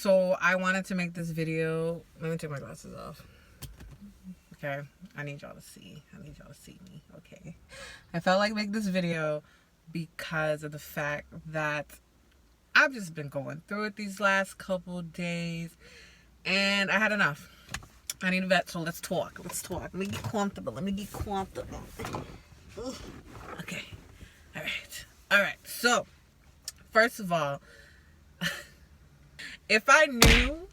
So I wanted to make this video. Let me take my glasses off. Okay, I need y'all to see. I need y'all to see me. Okay, I felt like making this video because of the fact that I've just been going through it these last couple days, and I had enough. I need a vet, so let's talk. Let's talk. Let me get comfortable. Okay. All right. So, first of all, if I knew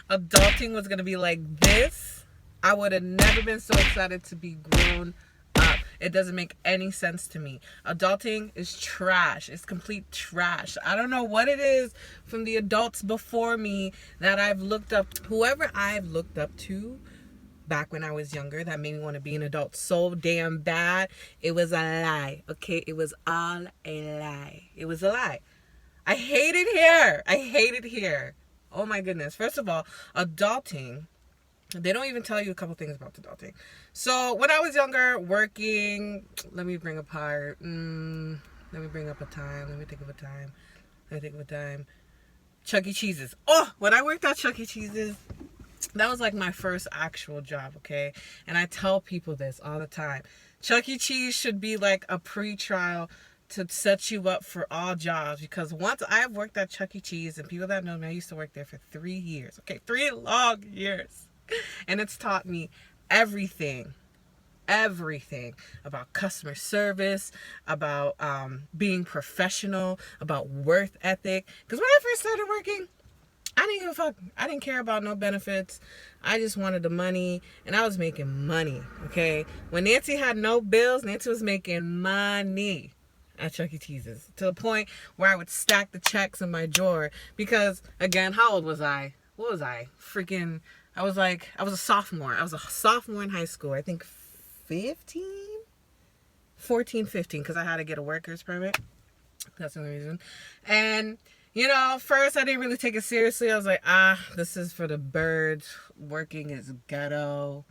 adulting was gonna be like this, I would have never been so excited to be grown up. It doesn't make any sense to me. Adulting is trash. It's complete trash. I don't know what it is from the adults before me that I've looked up. Whoever I've looked up to back when I was younger that made me want to be an adult so damn bad. It was a lie. Okay? It was all a lie. It was a lie. I hate it here. Oh my goodness. First of all, adulting, they don't even tell you a couple things about adulting. So when I was younger, working, let me bring up a time. Let me think of a time. Chuck E. Cheese's. Oh, when I worked at Chuck E. Cheese's, that was like my first actual job, okay? And I tell people this all the time. Chuck E. Cheese should be like a pre-trial to set you up for all jobs, because once I've worked at Chuck E. Cheese, and people that know me, I used to work there for 3 years. Okay, 3 long years. And it's taught me everything about customer service, about being professional, about work ethic. Because when I first started working, I didn't give a fuck. I didn't care about no benefits. I just wanted the money, and I was making money, okay? When Nancy had no bills, Nancy was making money at Chuck E. Cheese's, to the point where I would stack the checks in my drawer. Because, again, how old was I? What was I? I was a sophomore. I was a sophomore in high school. I think 14, 15, because I had to get a worker's permit. That's the only reason. And, first I didn't really take it seriously. I was like, this is for the birds. Working is ghetto.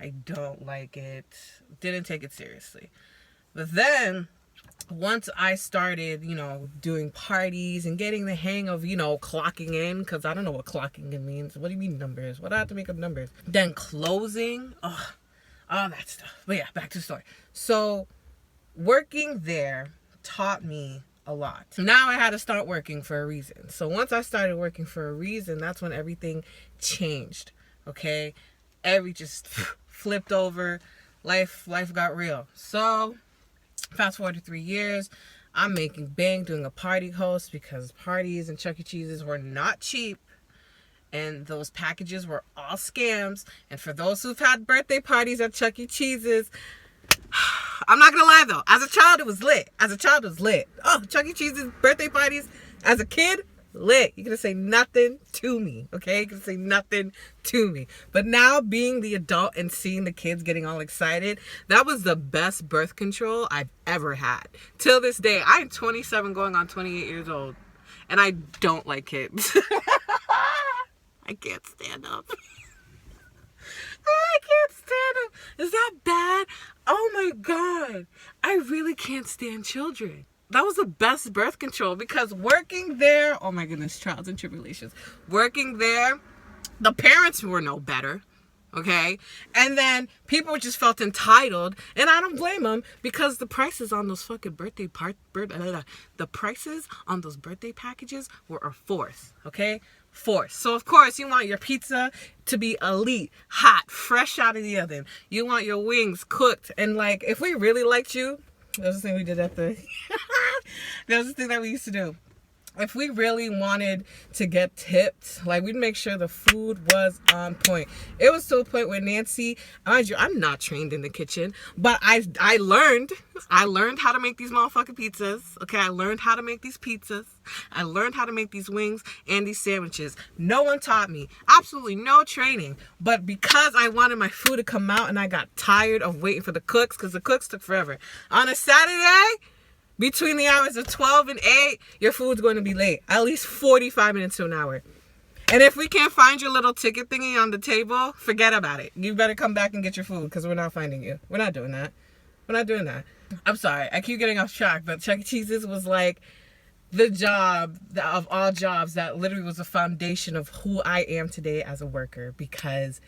I don't like it. Didn't take it seriously. But then, once I started, doing parties and getting the hang of, clocking in, because I don't know what clocking in means. What do you mean numbers? What do I have to make up numbers? Then closing, all that stuff. But yeah, back to the story. So working there taught me a lot. Now I had to start working for a reason. So once I started working for a reason, that's when everything changed. Okay? Just flipped over. Life got real. So fast forward to 3 years, I'm making bank doing a party host, because parties and Chuck E. Cheese's were not cheap, and those packages were all scams. And for those who've had birthday parties at Chuck E. Cheese's, I'm not gonna lie though, as a child it was lit. Oh, Chuck E. Cheese's birthday parties as a kid, lit. You couldn't say nothing to me, okay? You couldn't say nothing to me. But now, being the adult and seeing the kids getting all excited, that was the best birth control I've ever had. Till this day, I'm 27 going on 28 years old, and I don't like kids. I can't stand up. I can't stand them. Is that bad? Oh my God. I really can't stand children. That was the best birth control, because working there, oh my goodness, trials and tribulations. Working there, the parents were no better, okay? And then people just felt entitled, and I don't blame them, because the prices on those fucking the prices on those birthday packages were a fourth, okay? So of course you want your pizza to be elite, hot, fresh out of the oven. You want your wings cooked, and like, if we really liked you, that was the thing we did at the that was the thing that we used to do. If we really wanted to get tipped, like, we'd make sure the food was on point. It was to a point where Nancy, mind you, I'm not trained in the kitchen, but I learned how to make these motherfucking pizzas. Okay, I learned how to make these pizzas. I learned how to make these wings and these sandwiches. No one taught me. Absolutely no training. But because I wanted my food to come out, and I got tired of waiting for the cooks, because the cooks took forever. On a Saturday, between the hours of 12 and 8, your food's going to be late. At least 45 minutes to an hour. And if we can't find your little ticket thingy on the table, forget about it. You better come back and get your food, because we're not finding you. We're not doing that. I'm sorry. I keep getting off track, but Chuck E. Cheese's was like the job of all jobs that literally was the foundation of who I am today as a worker, because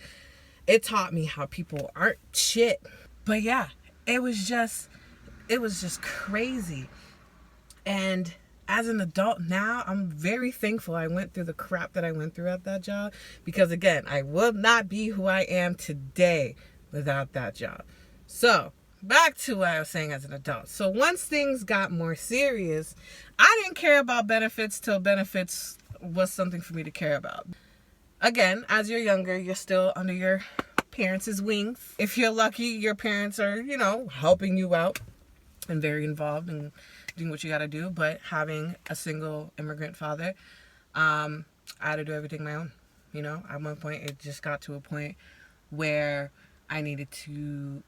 it taught me how people aren't shit. But yeah, it was just crazy. And as an adult now, I'm very thankful I went through the crap that I went through at that job, because again, I would not be who I am today without that job. So back to what I was saying as an adult. So once things got more serious, I didn't care about benefits till benefits was something for me to care about. Again, as you're younger, you're still under your parents' wings. If you're lucky, your parents are, helping you out and very involved in doing what you got to do. But having a single immigrant father, I had to do everything my own. At one point, it just got to a point where I needed to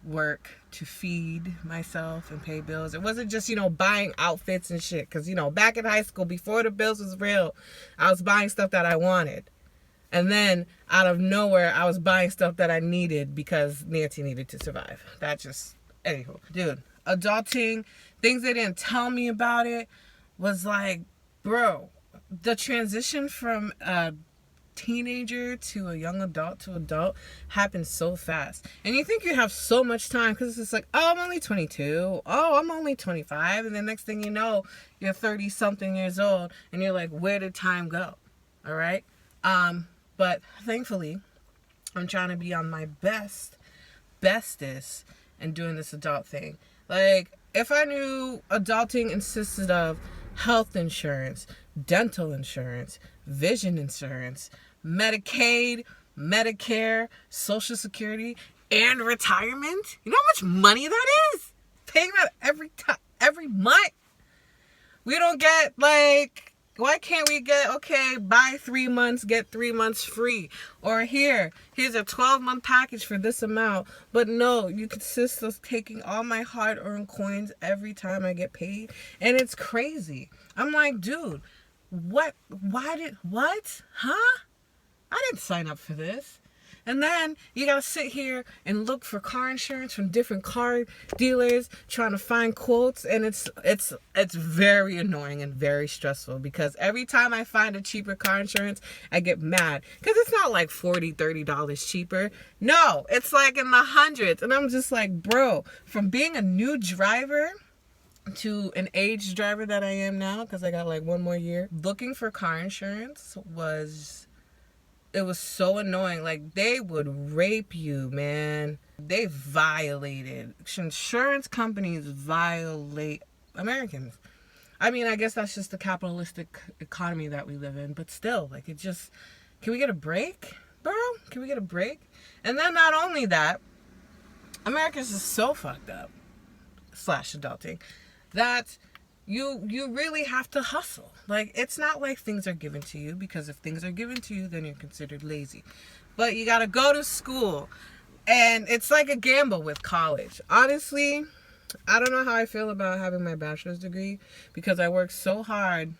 work to feed myself and pay bills. It wasn't just, buying outfits and shit. Because, back in high school, before the bills was real, I was buying stuff that I wanted. And then, out of nowhere, I was buying stuff that I needed because Nancy needed to survive. Anywho. Dude, adulting, things they didn't tell me about it was like, bro, the transition from a teenager to a young adult to adult happens so fast. And you think you have so much time because it's like, oh, I'm only 22. Oh, I'm only 25. And the next thing you know, you're 30 something years old and you're like, where did time go? All right. But thankfully, I'm trying to be on my bestest and doing this adult thing. Like, if I knew adulting consisted of health insurance, dental insurance, vision insurance, Medicaid, Medicare, Social Security, and retirement, you know how much money that is? Paying that every month. We don't get why can't we get, buy 3 months, get 3 months free? Or here's a 12-month package for this amount. But no, you consist of taking all my hard-earned coins every time I get paid. And it's crazy. I'm like, dude, what? Huh? I didn't sign up for this. And then you gotta sit here and look for car insurance from different car dealers, trying to find quotes, and it's very annoying and very stressful, because every time I find a cheaper car insurance, I get mad, because it's not like $40-$30 cheaper. No, it's like in the hundreds, and I'm just like, bro, from being a new driver to an aged driver that I am now, because I got like one more year, looking for car insurance was so annoying. Like, they would rape you, man. They violated. Insurance companies violate Americans. I mean, I guess that's just the capitalistic economy that we live in. But still, can we get a break, bro? Can we get a break? And then not only that, America's just so fucked up, / adulting, that you really have to hustle. Like, it's not like things are given to you, because if things are given to you, then you're considered lazy. But you gotta go to school, and it's like a gamble with college. Honestly, I don't know how I feel about having my bachelor's degree, because I worked so hard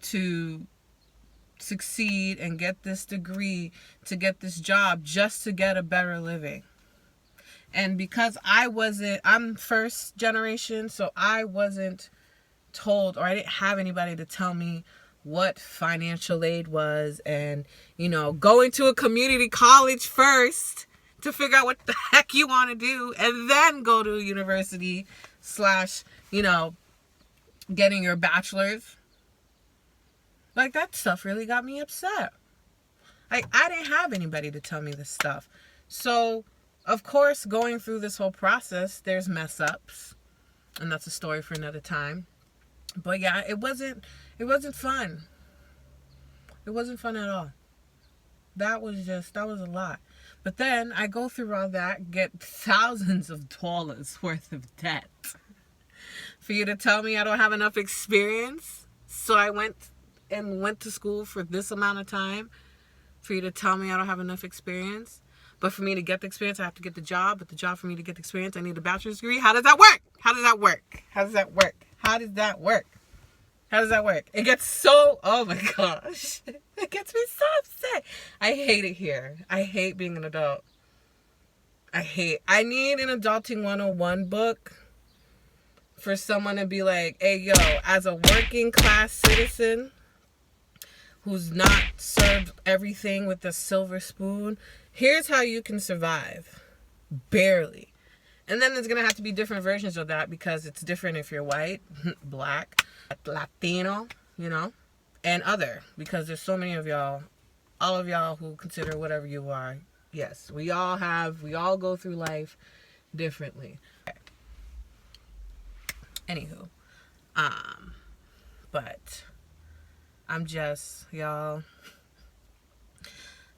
to succeed and get this degree, to get this job, just to get a better living. And because I'm first generation, so I wasn't told, or I didn't have anybody to tell me what financial aid was, and, going to a community college first to figure out what the heck you want to do, and then go to a university / getting your bachelor's. Like, that stuff really got me upset. Like, I didn't have anybody to tell me this stuff. So, of course, going through this whole process, there's mess ups, and that's a story for another time. But yeah, it wasn't fun. It wasn't fun at all. That was a lot. But then I go through all that, get thousands of dollars worth of debt. For you to tell me I don't have enough experience, so I went to school for this amount of time, for you to tell me I don't have enough experience. But for me to get the experience, I have to get the job. But the job, for me to get the experience, I need a bachelor's degree. How does that work? It gets so, oh my gosh. It gets me so upset. I hate it here. I hate being an adult. I need an Adulting 101 book for someone to be like, hey, yo, as a working class citizen who's not served everything with a silver spoon, here's how you can survive. Barely. And then there's going to have to be different versions of that because it's different if you're white, black, Latino, you know, and other. Because there's so many of y'all, all of y'all who consider whatever you are. Yes, we all go through life differently. Anywho, but I'm just, y'all,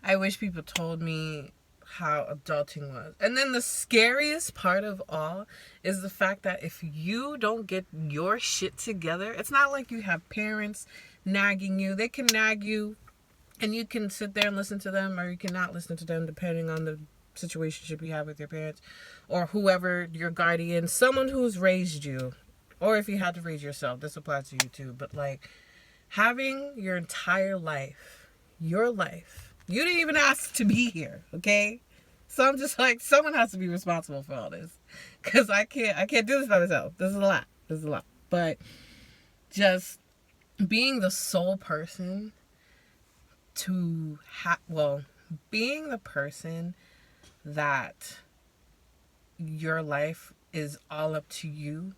I wish people told me how adulting was. And then the scariest part of all is the fact that if you don't get your shit together, it's not like you have parents nagging you. They can nag you and you can sit there and listen to them, or you cannot listen to them depending on the situationship you have with your parents or whoever your guardian, someone who's raised you, or if you had to raise yourself, this applies to you too. But like having your entire life, your life, you didn't even ask to be here, okay? So I'm just like, someone has to be responsible for all this, because I can't do this by myself. This is a lot. But just being the sole person to being the person that your life is all up to you,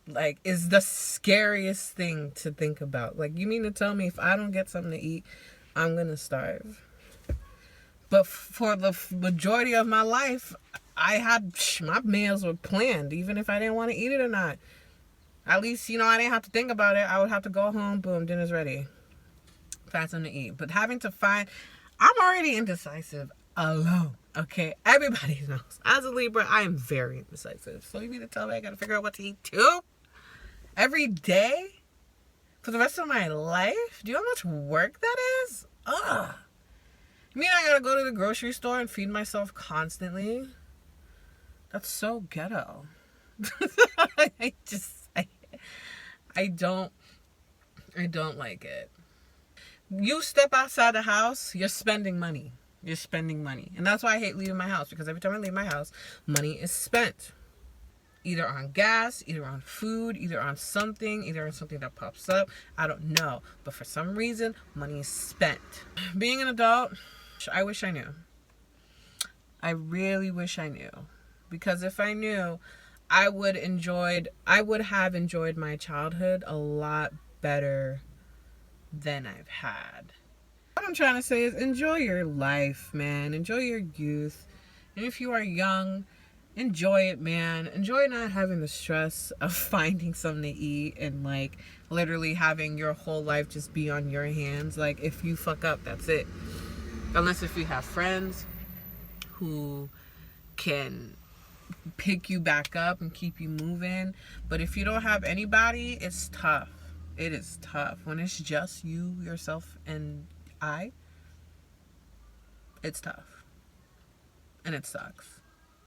like, is the scariest thing to think about. Like, you mean to tell me if I don't get something to eat, I'm gonna starve? But for the majority of my life, I had, my meals were planned, even if I didn't want to eat it or not. At least, you know, I didn't have to think about it. I would have to go home, boom, dinner's ready. Find something to eat. But having to find, I'm already indecisive alone, okay? Everybody knows. As a Libra, I am very indecisive. So you mean to tell me I gotta figure out what to eat too? Every day? For the rest of my life? Do you know how much work that is? Ugh. You mean I gotta go to the grocery store and feed myself constantly? That's so ghetto. I don't like it. You step outside the house, you're spending money. And that's why I hate leaving my house, because every time I leave my house, money is spent. Either on gas, either on food, either on something that pops up. I don't know. But for some reason, money is spent. Being an adult, I wish I knew. I really wish I knew. Because if I knew, I would have enjoyed my childhood a lot better than I've had. What I'm trying to say is enjoy your life, man. Enjoy your youth. And if you are young, enjoy it, man. Enjoy not having the stress of finding something to eat and like literally having your whole life just be on your hands. Like, if you fuck up, that's it. Unless if you have friends who can pick you back up and keep you moving. But if you don't have anybody, it's tough. It is tough. When it's just you, yourself, and I, it's tough. And it sucks.